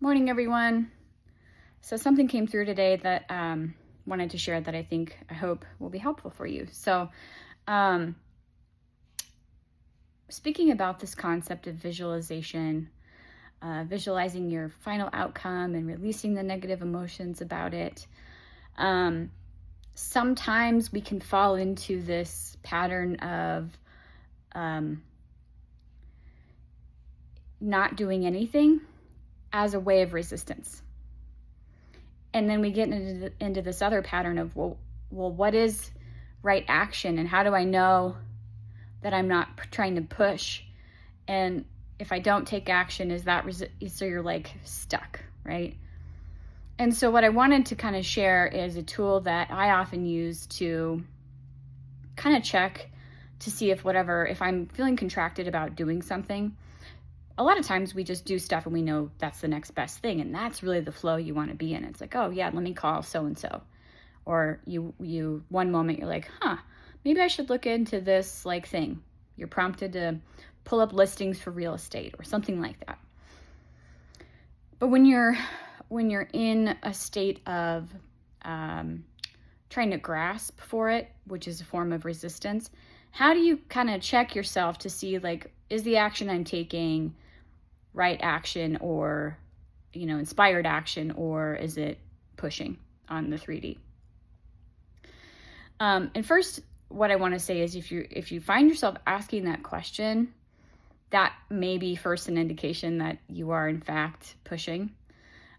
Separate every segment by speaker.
Speaker 1: Morning, everyone. So something came through today that wanted to share that I hope will be helpful for you. So speaking about this concept of visualization, visualizing your final outcome and releasing the negative emotions about it, sometimes we can fall into this pattern of not doing anything as a way of resistance. And then we get into this other pattern of, well, what is right action? And how do I know that I'm not trying to push? And if I don't take action, so you're like stuck, right? And so what I wanted to kind of share is a tool that I often use to kind of check to see if I'm feeling contracted about doing something. A lot of times we just do stuff and we know that's the next best thing, and that's really the flow you want to be in. It's like, oh yeah, let me call so-and-so. Or you one moment you're like, maybe I should look into this thing. You're prompted to pull up listings for real estate or something like that. But when you're in a state of trying to grasp for it, which is a form of resistance, how do you kind of check yourself to see, is the action I'm taking right action or, inspired action, or is it pushing on the 3D? And first, what I want to say is if you find yourself asking that question, that may be first an indication that you are in fact pushing.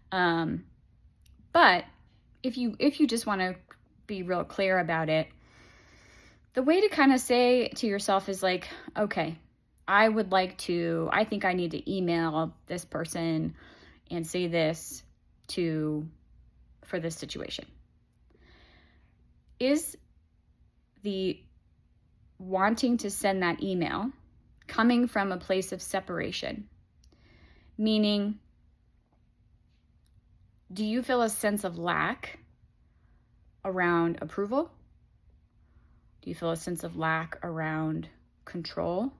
Speaker 1: But if you just want to be real clear about it, the way to kind of say to yourself is okay, I think I need to email this person and say this for this situation. Is the wanting to send that email coming from a place of separation? Meaning, do you feel a sense of lack around approval? Do you feel a sense of lack around control?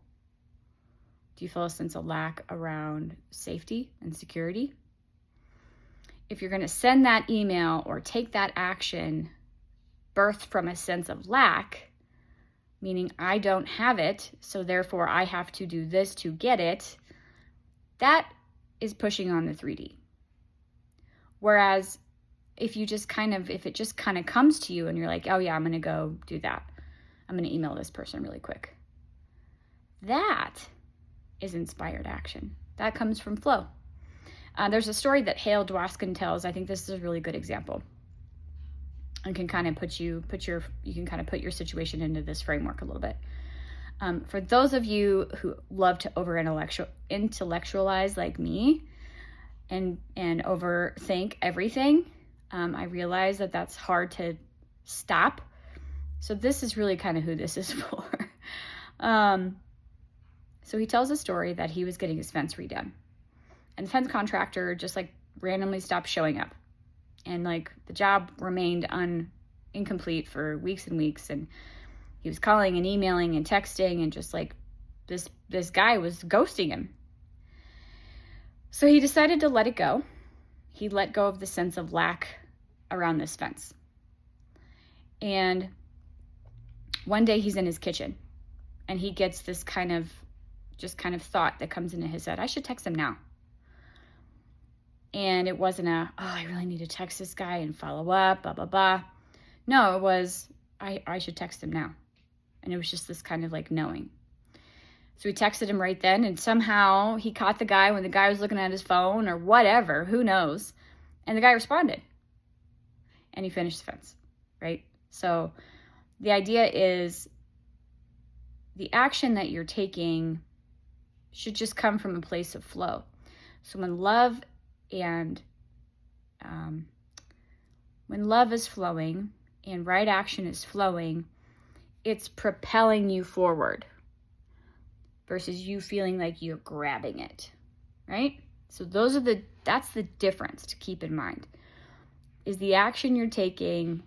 Speaker 1: Do you feel a sense of lack around safety and security? If you're going to send that email or take that action birthed from a sense of lack, meaning I don't have it, so therefore I have to do this to get it, that is pushing on the 3D. Whereas if it just kind of comes to you and you're like, oh yeah, I'm going to go do that. I'm going to email this person really quick. That is inspired action. That comes from flow. There's a story that Hale Dwoskin tells. I think this is a really good example, and can kind of put your situation into this framework a little bit. For those of you who love to intellectualize like me and overthink everything, I realize that that's hard to stop. So this is really kind of who this is for. So he tells a story that he was getting his fence redone, and the fence contractor just randomly stopped showing up, and the job remained incomplete for weeks and weeks, and he was calling and emailing and texting, and just this guy was ghosting him. So he decided to let it go. He let go of the sense of lack around this fence. And one day he's in his kitchen and he gets this kind of thought that comes into his head. I should text him now. And it wasn't I really need to text this guy and follow up, blah, blah, blah. No, it was, I should text him now. And it was just this kind of knowing. So he texted him right then, and somehow he caught the guy when the guy was looking at his phone or whatever, who knows. And the guy responded. And he finished the fence, right? So the idea is the action that you're taking should just come from a place of flow. So when love is flowing and right action is flowing, it's propelling you forward versus you feeling like you're grabbing it, right? So that's the difference to keep in mind. Is the action you're taking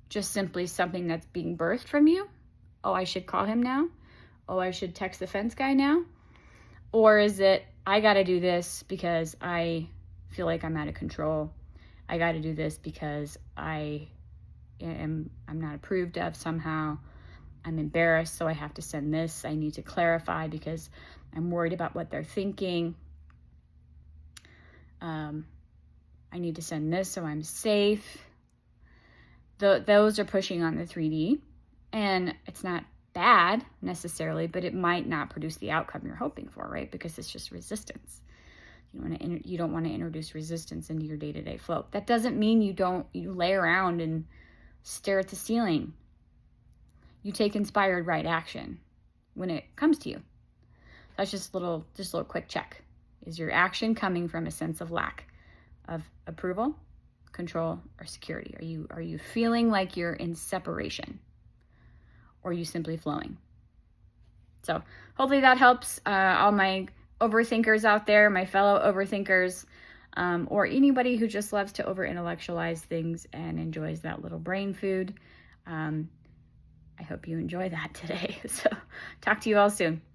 Speaker 1: just simply something that's being birthed from you? Oh, I should call him now? Oh, I should text the fence guy now? Or is it, I got to do this because I feel like I'm out of control. I got to do this because I'm not approved of somehow. I'm embarrassed, so I have to send this. I need to clarify because I'm worried about what they're thinking. I need to send this so I'm safe. Those are pushing on the 3D, and it's not bad necessarily, but it might not produce the outcome you're hoping for, right? Because it's just resistance. You don't want to introduce resistance into your day-to-day flow. That doesn't mean you lay around and stare at the ceiling. You take inspired right action when it comes to you. That's just a little quick check. Is your action coming from a sense of lack of approval, control, or security? Are you feeling like you're in separation, or are you simply flowing? So hopefully that helps all my overthinkers out there, my fellow overthinkers, or anybody who just loves to over-intellectualize things and enjoys that little brain food. I hope you enjoy that today. So talk to you all soon.